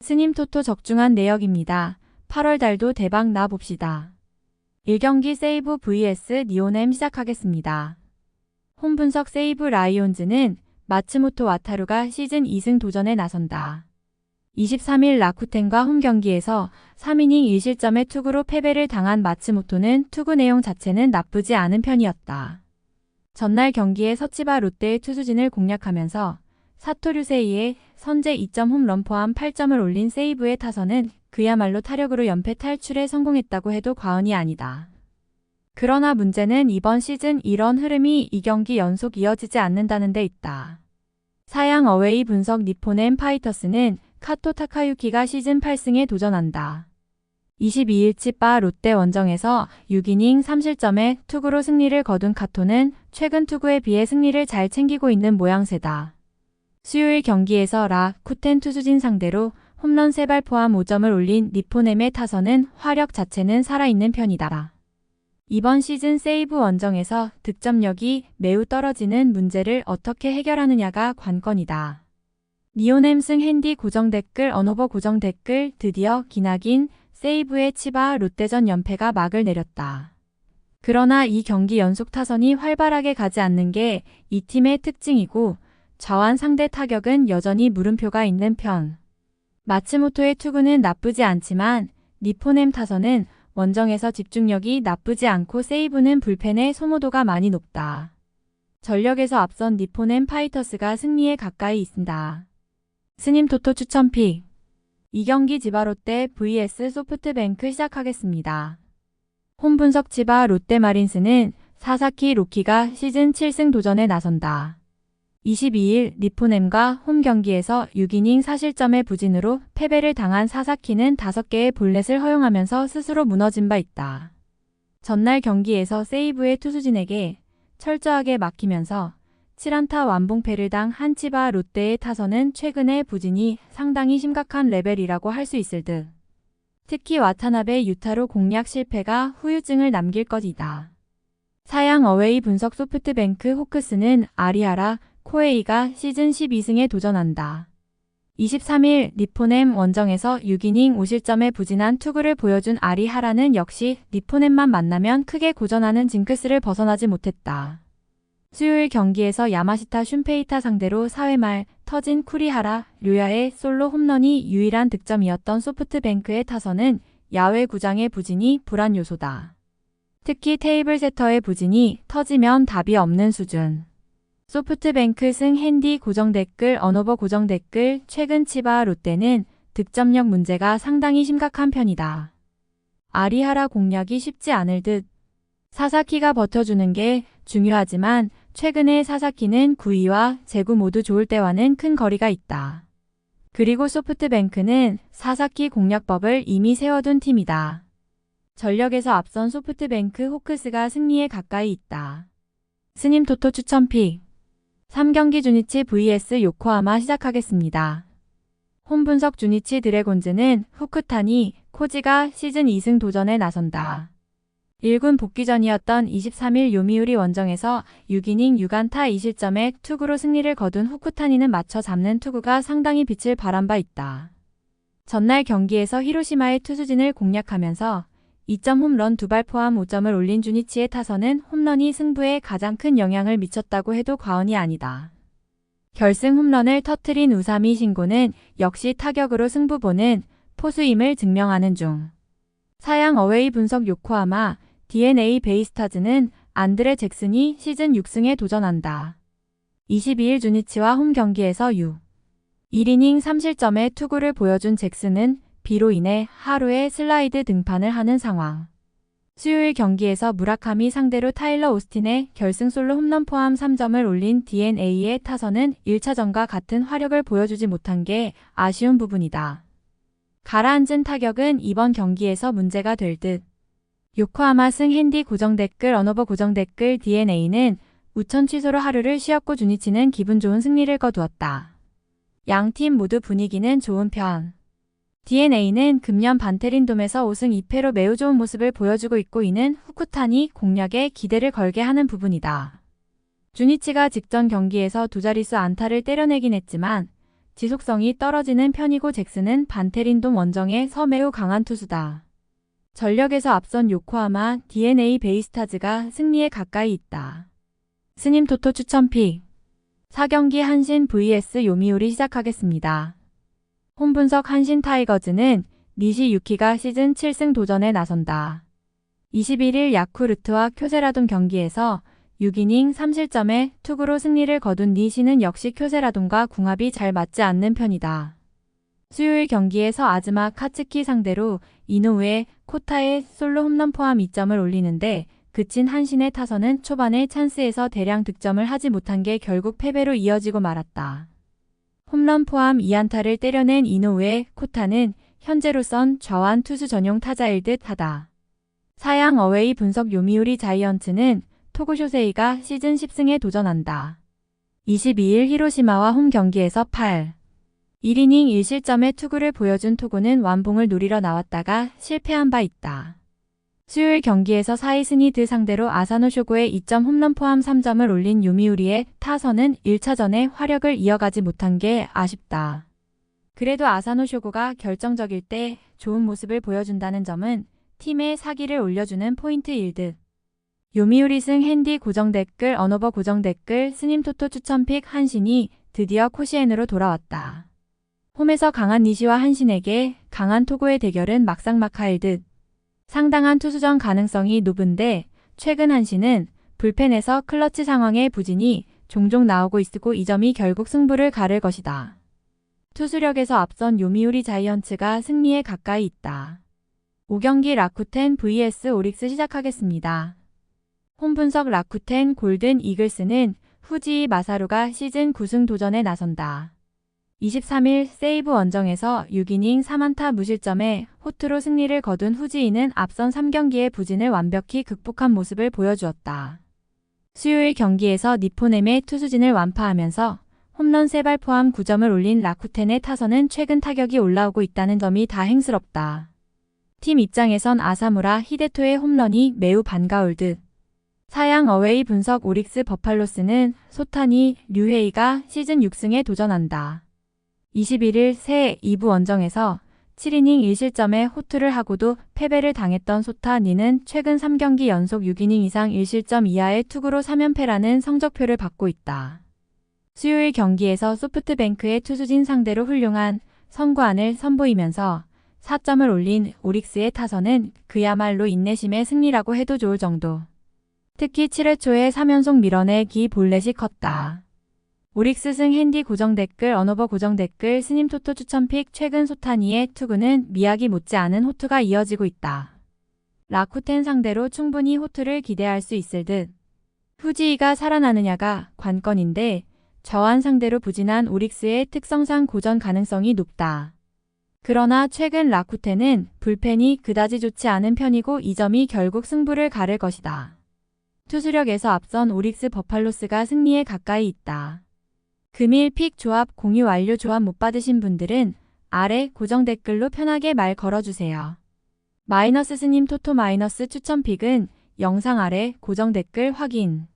스님 토토 적중한 내역입니다. 8월 달도 대박 나 봅시다. 1경기 세이브 vs 니오넴 시작하겠습니다. 홈 분석 세이브 라이온즈는 마츠모토 와타루가 시즌 2승 도전에 나선다. 23일 라쿠텐과 홈 경기에서 3이닝 1실점의 투구로 패배를 당한 마츠모토는 투구 내용 자체는 나쁘지 않은 편이었다. 전날 경기에 서치바 롯데의 투수진을 공략하면서 사토 류세이의 선제 2점 홈런 포함 8점을 올린 세이브의 타선은 그야말로 타력으로 연패 탈출에 성공했다고 해도 과언이 아니다. 그러나 문제는 이번 시즌 이런 흐름이 2경기 연속 이어지지 않는다는 데 있다. 사양 어웨이 분석 니포넴 파이터스는 카토 타카유키가 시즌 8승에 도전한다. 22일 치바 롯데 원정에서 6이닝 3실점의 투구로 승리를 거둔 카토는 최근 투구에 비해 승리를 잘 챙기고 있는 모양새다. 수요일 경기에서 라쿠텐 투수진 상대로 홈런 3발 포함 5점을 올린 니포넴의 타선은 화력 자체는 살아있는 편이다. 이번 시즌 세이브 원정에서 득점력이 매우 떨어지는 문제를 어떻게 해결하느냐가 관건이다. 니오넴 승 핸디 고정 댓글 언어버 고정 댓글 드디어 기나긴 세이브의 치바 롯데전 연패가 막을 내렸다. 그러나 이 경기 연속 타선이 활발하게 가지 않는 게 이 팀의 특징이고 좌완 상대 타격은 여전히 물음표가 있는 편. 마츠모토의 투구는 나쁘지 않지만 니포넴 타선은 원정에서 집중력이 나쁘지 않고 세이브는 불펜의 소모도가 많이 높다. 전력에서 앞선 니포넴 파이터스가 승리에 가까이 있습니다. 스님 토토 추천픽 2경기 지바 롯데 vs 소프트뱅크 시작하겠습니다. 홈 분석 지바 롯데 마린스는 사사키 로키가 시즌 7승 도전에 나선다. 22일 니포넴과 홈 경기에서 6이닝 4실점의 부진으로 패배를 당한 사사키는 5개의 볼넷을 허용하면서 스스로 무너진 바 있다. 전날 경기에서 세이브의 투수진에게 철저하게 막히면서 7안타 완봉패를 당한 치바 롯데의 타선은 최근의 부진이 상당히 심각한 레벨이라고 할 수 있을 듯. 특히 와타나베 유타로 공략 실패가 후유증을 남길 것이다. 사양 어웨이 분석 소프트뱅크 호크스는 아리하라 코에이가 시즌 12승에 도전한다. 23일 니포넴 원정에서 6이닝 5실점의 부진한 투구를 보여준 아리하라는 역시 니포넴만 만나면 크게 고전하는 징크스를 벗어나지 못했다. 수요일 경기에서 야마시타 슌페이타 상대로 4회 말 터진 쿠리하라 류야의 솔로 홈런이 유일한 득점이었던 소프트뱅크의 타선은 야외 구장의 부진이 불안 요소다. 특히 테이블 세터의 부진이 터지면 답이 없는 수준. 소프트뱅크 승 핸디 고정 댓글 언어버 고정 댓글 최근 치바 롯데는 득점력 문제가 상당히 심각한 편이다. 아리하라 공략이 쉽지 않을 듯. 사사키가 버텨주는 게 중요하지만 최근에 사사키는 구위와 제구 모두 좋을 때와는 큰 거리가 있다. 그리고 소프트뱅크는 사사키 공략법을 이미 세워둔 팀이다. 전력에서 앞선 소프트뱅크 호크스가 승리에 가까이 있다. 스님 토토 추천픽 3경기 주니치 vs 요코하마 시작하겠습니다. 홈 분석 주니치 드래곤즈는 후쿠타니 코지가 시즌 2승 도전에 나선다. 1군 복귀전이었던 23일 요미우리 원정에서 6이닝 6안타 2실점의 투구로 승리를 거둔 후쿠타니는 맞춰 잡는 투구가 상당히 빛을 발한 바 있다. 전날 경기에서 히로시마의 투수진을 공략하면서 2점 홈런 2발 포함 5점을 올린 주니치의 타선은 홈런이 승부에 가장 큰 영향을 미쳤다고 해도 과언이 아니다. 결승 홈런을 터뜨린 우사미 신고는 역시 타격으로 승부 보는 포수임을 증명하는 중. 사양 어웨이 분석 요코하마 DNA 베이스타즈는 안드레 잭슨이 시즌 6승에 도전한다. 22일 주니치와 홈 경기에서 1이닝 3실점의 투구를 보여준 잭슨은 비로 인해 하루에 슬라이드 등판을 하는 상황. 수요일 경기에서 무라카미 상대로 타일러 오스틴의 결승 솔로 홈런 포함 3점을 올린 DNA의 타선은 1차전과 같은 화력을 보여주지 못한 게 아쉬운 부분이다. 가라앉은 타격은 이번 경기에서 문제가 될 듯. 요코하마 승 핸디 고정 댓글 언어버 고정 댓글 DNA는 우천 취소로 하루를 쉬었고 주니치는 기분 좋은 승리를 거두었다. 양팀 모두 분위기는 좋은 편. DNA는 금년 반테린돔에서 5승 2패로 매우 좋은 모습을 보여주고 있고 이는 후쿠타니 공략에 기대를 걸게 하는 부분이다. 주니치가 직전 경기에서 두 자릿수 안타를 때려내긴 했지만 지속성이 떨어지는 편이고 잭슨은 반테린돔 원정에서 매우 강한 투수다. 전력에서 앞선 요코하마 DNA 베이스타즈가 승리에 가까이 있다. 스님 토토 추천픽 4경기 한신 vs 요미우리 시작하겠습니다. 홈 분석 한신 타이거즈는 니시 유키가 시즌 7승 도전에 나선다. 21일 야쿠르트와 쿄세라돔 경기에서 6이닝 3실점의 투구로 승리를 거둔 니시는 역시 쿄세라돔과 궁합이 잘 맞지 않는 편이다. 수요일 경기에서 아즈마 카츠키 상대로 이노우에 코타의 솔로 홈런 포함 2점을 올리는데 그친 한신의 타선은 초반에 찬스에서 대량 득점을 하지 못한 게 결국 패배로 이어지고 말았다. 홈런 포함 2안타를 때려낸 이노우의 코타는 현재로선 좌완 투수 전용 타자일 듯 하다. 사양 어웨이 분석 요미우리 자이언츠는 토구 쇼세이가 시즌 10승에 도전한다. 22일 히로시마와 홈 경기에서 1이닝 1실점의 투구를 보여준 토구는 완봉을 노리러 나왔다가 실패한 바 있다. 수요일 경기에서 사이스니드 상대로 아사노 쇼고의 2점 홈런 포함 3점을 올린 요미우리의 타선은 1차전에 화력을 이어가지 못한 게 아쉽다. 그래도 아사노 쇼고가 결정적일 때 좋은 모습을 보여준다는 점은 팀의 사기를 올려주는 포인트일 듯. 요미우리 승 핸디 고정 댓글 언어버 고정 댓글 스님 토토 추천픽 한신이 드디어 코시엔으로 돌아왔다. 홈에서 강한 니시와 한신에게 강한 토고의 대결은 막상막하일 듯. 상당한 투수전 가능성이 높은데 최근 한신은 불펜에서 클러치 상황의 부진이 종종 나오고 있고 이 점이 결국 승부를 가를 것이다. 투수력에서 앞선 요미우리 자이언츠가 승리에 가까이 있다. 5경기 라쿠텐 vs 오릭스 시작하겠습니다. 홈 분석 라쿠텐 골든 이글스는 후지이 마사루가 시즌 9승 도전에 나선다. 23일 세이브 원정에서 6이닝 3안타 무실점에 호투로 승리를 거둔 후지이는 앞선 3경기의 부진을 완벽히 극복한 모습을 보여주었다. 수요일 경기에서 니포넴의 투수진을 완파하면서 홈런 3발 포함 9점을 올린 라쿠텐의 타선은 최근 타격이 올라오고 있다는 점이 다행스럽다. 팀 입장에선 아사무라 히데토의 홈런이 매우 반가울 듯. 사양 어웨이 분석 오릭스 버팔로스는 소타니 류헤이가 시즌 6승에 도전한다. 21일 새 2부 원정에서 7이닝 1실점의 호투를 하고도 패배를 당했던 소타니는 최근 3경기 연속 6이닝 이상 1실점 이하의 투구로 3연패라는 성적표를 받고 있다. 수요일 경기에서 소프트뱅크의 투수진 상대로 훌륭한 선구안을 선보이면서 4점을 올린 오릭스의 타선은 그야말로 인내심의 승리라고 해도 좋을 정도. 특히 7회 초에 3연속 밀어내기 볼넷이 컸다. 오릭스 승 핸디 고정 댓글 언어버 고정 댓글 스님 토토 추천픽 최근 소타니의 투구는 미약이 못지 않은 호투가 이어지고 있다. 라쿠텐 상대로 충분히 호투를 기대할 수 있을 듯. 후지이가 살아나느냐가 관건인데 저완 상대로 부진한 오릭스의 특성상 고전 가능성이 높다. 그러나 최근 라쿠텐은 불펜이 그다지 좋지 않은 편이고 이 점이 결국 승부를 가를 것이다. 투수력에서 앞선 오릭스 버팔로스가 승리에 가까이 있다. 금일 픽 조합 공유 완료. 조합 못 받으신 분들은 아래 고정 댓글로 편하게 말 걸어주세요. 마이너스 스님 토토 마이너스 추천픽은 영상 아래 고정 댓글 확인.